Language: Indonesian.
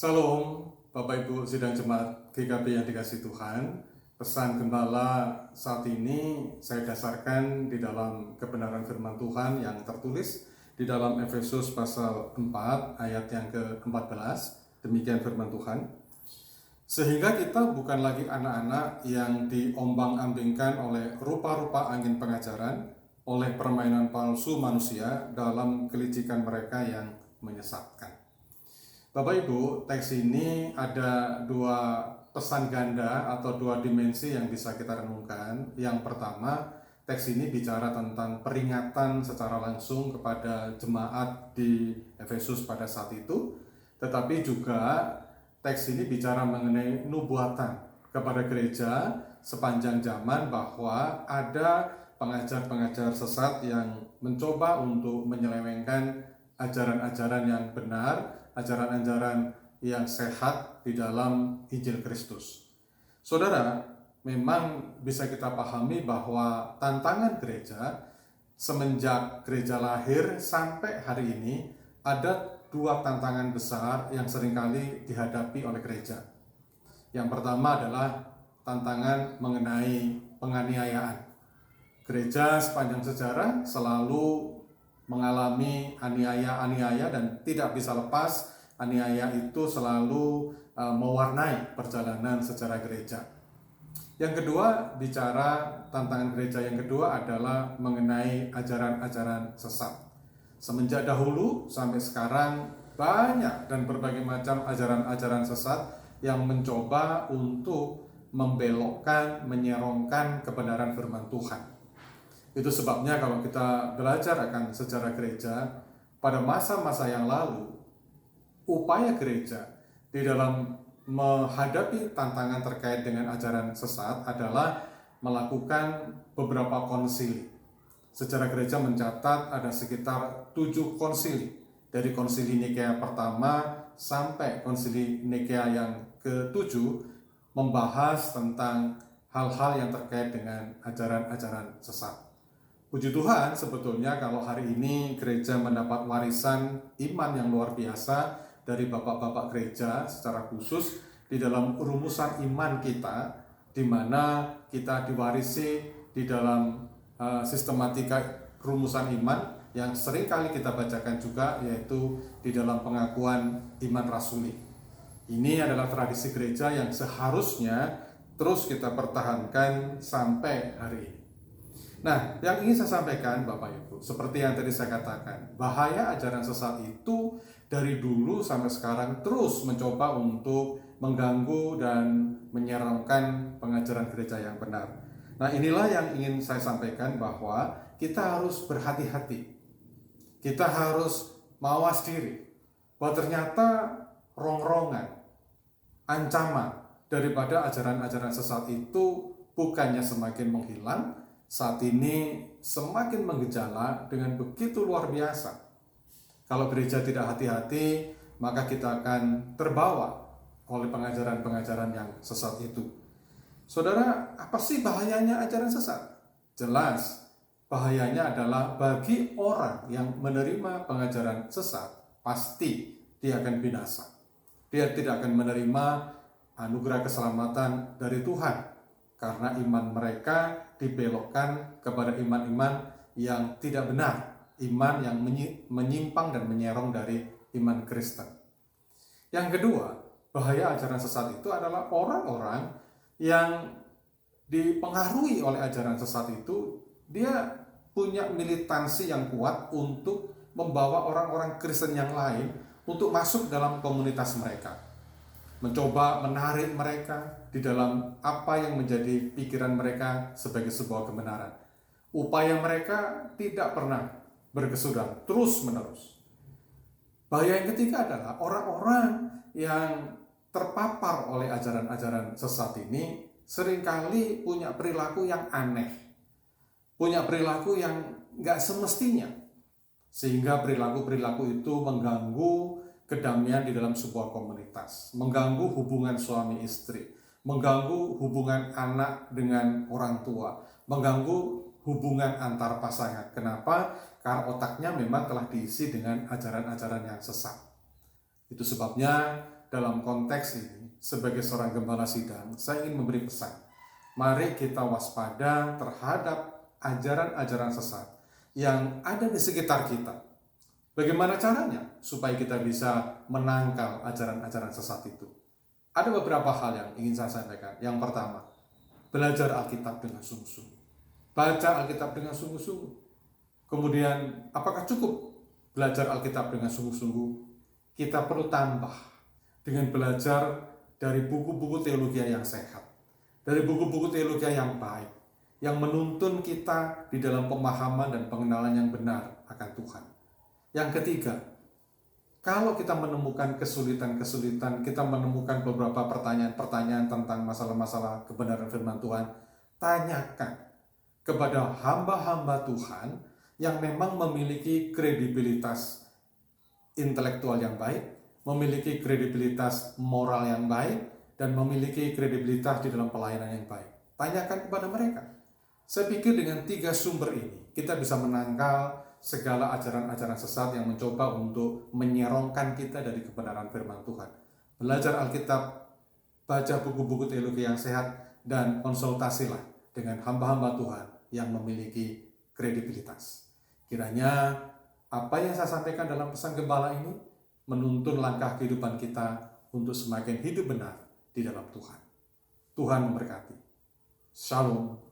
Salam, Bapak Ibu Sidang Jemaat GKP yang dikasihi Tuhan. Pesan Gembala saat ini saya dasarkan di dalam kebenaran firman Tuhan yang tertulis di dalam Efesus pasal 4 ayat yang ke-14. Demikian firman Tuhan. Sehingga kita bukan lagi anak-anak yang diombang-ambingkan oleh rupa-rupa angin pengajaran, oleh permainan palsu manusia dalam kelicikan mereka yang menyesatkan. Bapak Ibu, teks ini ada dua pesan ganda atau dua dimensi yang bisa kita renungkan. Yang pertama, teks ini bicara tentang peringatan secara langsung kepada jemaat di Efesus pada saat itu, tetapi juga teks ini bicara mengenai nubuatan kepada gereja sepanjang zaman bahwa ada pengajar-pengajar sesat yang mencoba untuk menyelewengkan ajaran-ajaran yang benar, ajaran-ajaran yang sehat di dalam Injil Kristus. Saudara, memang bisa kita pahami bahwa tantangan gereja semenjak gereja lahir sampai hari ini ada dua tantangan besar yang seringkali dihadapi oleh gereja. Yang pertama adalah tantangan mengenai penganiayaan. Gereja sepanjang sejarah selalu mengalami aniaya dan tidak bisa lepas aniaya itu selalu mewarnai perjalanan sejarah gereja. Yang kedua, bicara tantangan gereja yang kedua adalah mengenai ajaran-ajaran sesat. Semenjak dahulu sampai sekarang banyak dan berbagai macam ajaran-ajaran sesat yang mencoba untuk membelokkan, menyerongkan kebenaran firman Tuhan. Itu sebabnya kalau kita belajar akan sejarah gereja, pada masa-masa yang lalu, upaya gereja di dalam menghadapi tantangan terkait dengan ajaran sesat adalah melakukan beberapa konsili. Sejarah gereja mencatat ada sekitar 7 konsili, dari konsili Nikea pertama sampai konsili Nikea yang ke-7 membahas tentang hal-hal yang terkait dengan ajaran-ajaran sesat. Puji Tuhan, sebetulnya kalau hari ini gereja mendapat warisan iman yang luar biasa dari bapak-bapak gereja secara khusus di dalam rumusan iman kita, di mana kita diwarisi di dalam sistematika rumusan iman yang sering kali kita bacakan juga, yaitu di dalam pengakuan iman rasuli. Ini adalah tradisi gereja yang seharusnya terus kita pertahankan sampai hari ini. Nah, yang ingin saya sampaikan Bapak Ibu, seperti yang tadi saya katakan, bahaya ajaran sesat itu dari dulu sampai sekarang terus mencoba untuk mengganggu dan menyerangkan pengajaran gereja yang benar. Nah, inilah yang ingin saya sampaikan, bahwa kita harus berhati-hati. Kita harus mawas diri bahwa ternyata rongrongan, ancaman daripada ajaran-ajaran sesat itu bukannya semakin menghilang, saat ini semakin menggejala dengan begitu luar biasa. Kalau gereja tidak hati-hati, maka kita akan terbawa oleh pengajaran-pengajaran yang sesat itu. Saudara, apa sih bahayanya ajaran sesat? Jelas, bahayanya adalah bagi orang yang menerima pengajaran sesat, pasti dia akan binasa. Dia tidak akan menerima anugerah keselamatan dari Tuhan, karena iman mereka dibelokkan kepada iman-iman yang tidak benar, iman yang menyimpang dan menyerong dari iman Kristen. Yang kedua, bahaya ajaran sesat itu adalah orang-orang yang dipengaruhi oleh ajaran sesat itu, dia punya militansi yang kuat untuk membawa orang-orang Kristen yang lain untuk masuk dalam komunitas mereka, mencoba menarik mereka di dalam apa yang menjadi pikiran mereka sebagai sebuah kebenaran. Upaya mereka tidak pernah berkesudahan, terus-menerus. Bahaya yang ketiga adalah orang-orang yang terpapar oleh ajaran-ajaran sesat ini seringkali punya perilaku yang aneh, punya perilaku yang gak semestinya, sehingga perilaku-perilaku itu mengganggu kedamaian di dalam sebuah komunitas, mengganggu hubungan suami istri, mengganggu hubungan anak dengan orang tua, mengganggu hubungan antar pasangan. Kenapa? Karena otaknya memang telah diisi dengan ajaran-ajaran yang sesat. Itu sebabnya dalam konteks ini, sebagai seorang gembala sidang, saya ingin memberi pesan. Mari kita waspada terhadap ajaran-ajaran sesat yang ada di sekitar kita. Bagaimana caranya supaya kita bisa menangkal ajaran-ajaran sesat itu? Ada beberapa hal yang ingin saya sampaikan. Yang pertama, belajar Alkitab dengan sungguh-sungguh. Baca Alkitab dengan sungguh-sungguh. Kemudian, apakah cukup belajar Alkitab dengan sungguh-sungguh? Kita perlu tambah dengan belajar dari buku-buku teologi yang sehat, dari buku-buku teologi yang baik, yang menuntun kita di dalam pemahaman dan pengenalan yang benar akan Tuhan. Yang ketiga, kalau kita menemukan kesulitan-kesulitan, kita menemukan beberapa pertanyaan-pertanyaan tentang masalah-masalah kebenaran firman Tuhan, tanyakan kepada hamba-hamba Tuhan yang memang memiliki kredibilitas intelektual yang baik, memiliki kredibilitas moral yang baik, dan memiliki kredibilitas di dalam pelayanan yang baik. Tanyakan kepada mereka. Saya pikir dengan 3 sumber ini, kita bisa menangkal segala ajaran-ajaran sesat yang mencoba untuk menyerongkan kita dari kebenaran firman Tuhan. Belajar Alkitab, baca buku-buku teologi yang sehat, dan konsultasilah dengan hamba-hamba Tuhan yang memiliki kredibilitas. Kiranya apa yang saya sampaikan dalam pesan gembala ini menuntun langkah kehidupan kita untuk semakin hidup benar di dalam Tuhan. Tuhan memberkati. Shalom.